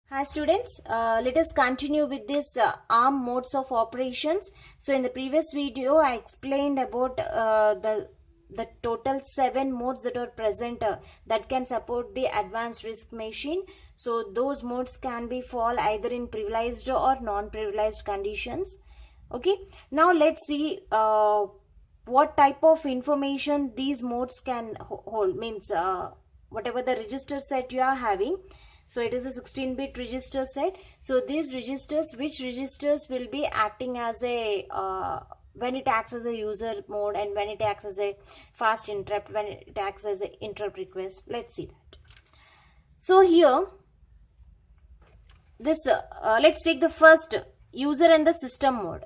Hi students, let us continue with this ARM modes of operations. So in the previous video I explained about the total 7 modes that are present that can support the advanced RISC machine. So those modes can be fall either in privileged or non-privileged conditions. Okay, now let's see what type of information these modes can hold. Means whatever the register set you are having. So it is a 16-bit register set. So these registers, which registers will be acting as a when it acts as a user mode, and when it acts as a fast interrupt, when it acts as an interrupt request. Let's see that. So here, this let's take the first user and the system mode.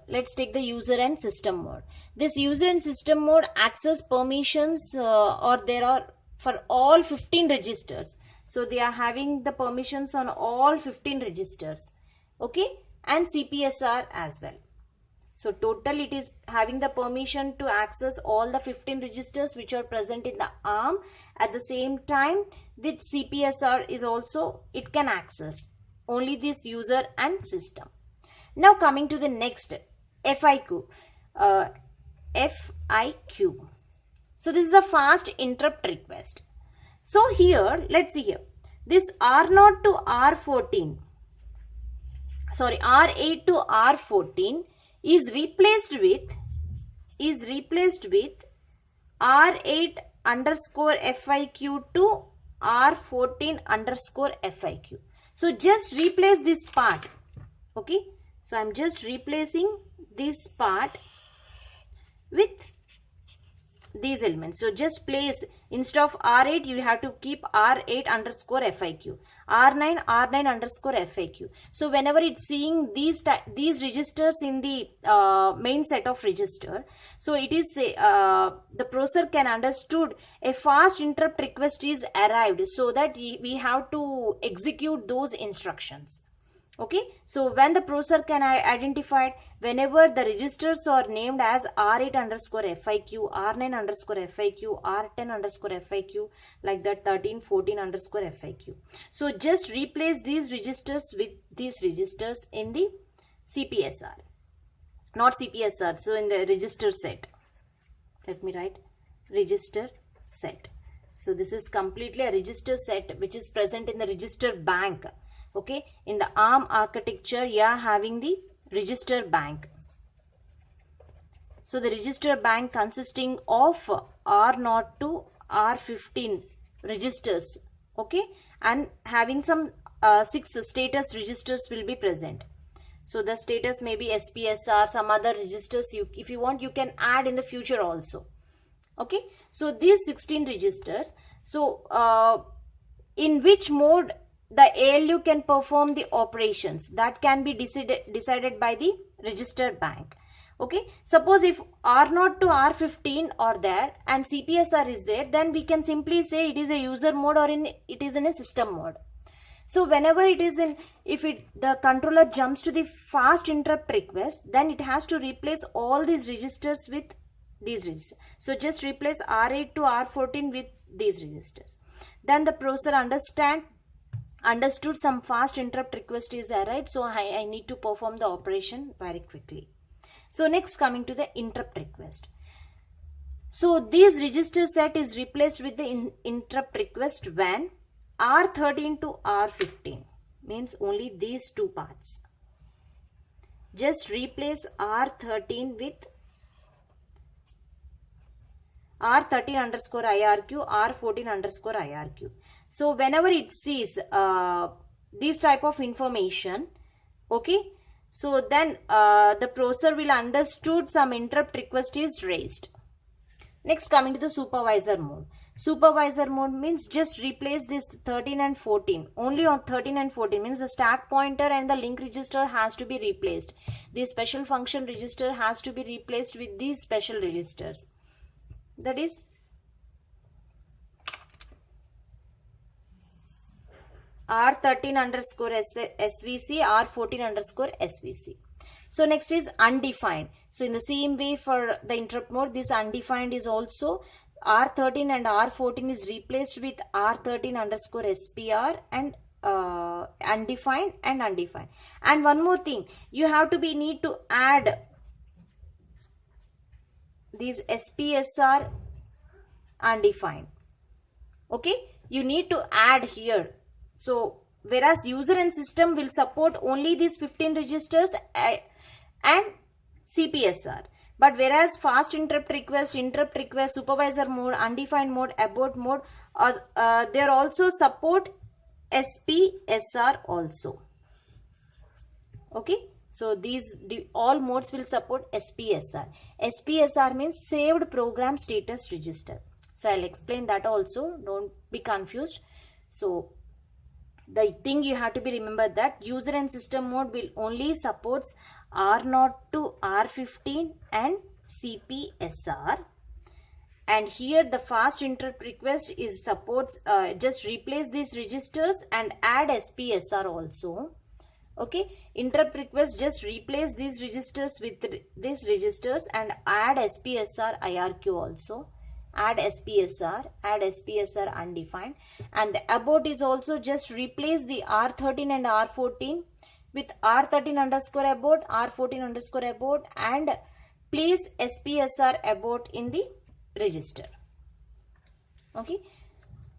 Let's take the user and system mode. This user and system mode access permissions or there are for all 15 registers. So they are having the permissions on all 15 registers, okay, and CPSR as well. So total it is having the permission to access all the 15 registers which are present in the ARM. At the same time, the CPSR is also, it can access only this user and system. Now coming to the next FIQ. FIQ. So this is a fast interrupt request. So here, let's see here. This R0 to R14, sorry, R8 to R14 is replaced with R8 underscore FIQ to R14 underscore FIQ. So just replace this part. Okay. So I'm just replacing this part with these elements. So just place, instead of R8 you have to keep R8 underscore FIQ, R9 underscore FIQ. So whenever it's seeing these registers in the main set of register, so it is the processor can understood a fast interrupt request is arrived, so that we have to execute those instructions. Okay, so when the processor can identify whenever the registers are named as R8 underscore FIQ, R9 underscore FIQ, R10 underscore FIQ, like that 13, 14 underscore FIQ. So just replace these registers with these registers in the CPSR, not CPSR, so in the register set. Let me write register set. So this is completely a register set which is present in the register bank. Okay, in the ARM architecture, you are having the register bank. So the register bank consisting of R0 to R15 registers. Okay, and having some 6 status registers will be present. So the status may be SPSR, some other registers. If you want, you can add in the future also. Okay, so these 16 registers. So in which mode the ALU can perform the operations, that can be decided by the register bank. Okay, suppose if R0 to R15 are there and CPSR is there, then we can simply say it is a user mode or it is in a system mode. So whenever it is in, if the controller jumps to the fast interrupt request, then it has to replace all these registers with these registers. So just replace R8 to R14 with these registers. Then the processor understood some fast interrupt request is arrived, so I need to perform the operation very quickly. So next, coming to the interrupt request. So this register set is replaced with the interrupt request when R13 to R15, means only these two parts. Just replace R13 with R13 underscore IRQ, R14 underscore IRQ. So whenever it sees this type of information, okay, so then the processor will understood some interrupt request is raised. Next, coming to the supervisor mode. Supervisor mode means just replace this 13 and 14. Only on 13 and 14 means the stack pointer and the link register has to be replaced. The special function register has to be replaced with these special registers. That is R13 underscore SVC, R14 underscore SVC. So next is undefined. So in the same way for the interrupt mode, this undefined is also R13 and R14 is replaced with R13 underscore SPR and undefined and undefined. And one more thing, you have to need to add these SPSR undefined. Okay, you need to add here. So whereas user and system will support only these 15 registers and CPSR, but whereas fast interrupt request, supervisor mode, undefined mode, abort mode, they also support SPSR also. Okay, so these all modes will support SPSR. SPSR means saved program status register. So I'll explain that also, don't be confused. So the thing you have to be remembered that user and system mode will only supports R0 to R15 and CPSR. And here the fast interrupt request is supports, just replace these registers and add SPSR also. Okay, interrupt request just replace these registers with these registers and add SPSR IRQ also. Add SPSR undefined. And the abort is also just replace the R13 and R14 with R13 underscore abort, R14 underscore abort, and place SPSR abort in the register. Okay,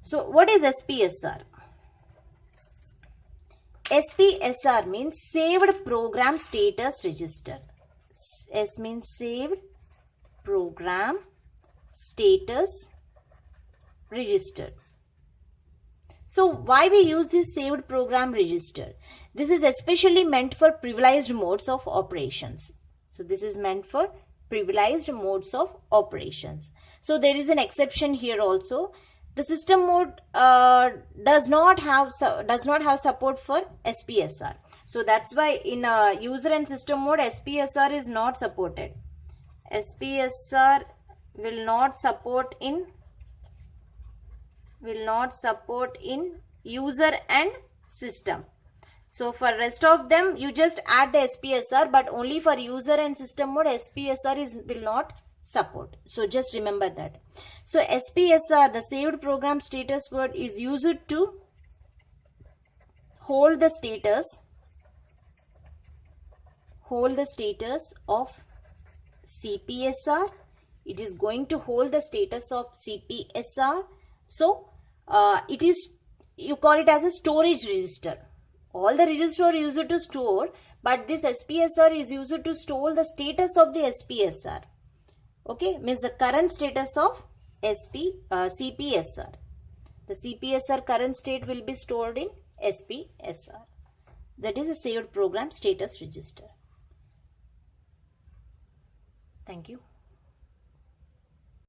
so what is SPSR? SPSR means saved program status register. S means saved program status register. So why we use this saved program register? This is especially meant for privileged modes of operations. So this is meant for privileged modes of operations. So there is an exception here also. The system mode does not have support for SPSR. So that's why in user and system mode SPSR is not supported. SPSR will not support in user and system. So for rest of them you just add the SPSR, but only for user and system mode SPSR will not support. So just remember that. So SPSR, the saved program status word, is used to hold the status of CPSR. It is going to hold the status of CPSR. So it is, you call it as a storage register. All the registers are used to store, but this SPSR is used to store the status of the SPSR. Okay, means the current status of CPSR. The CPSR current state will be stored in SPSR. That is a saved program status register. Thank you.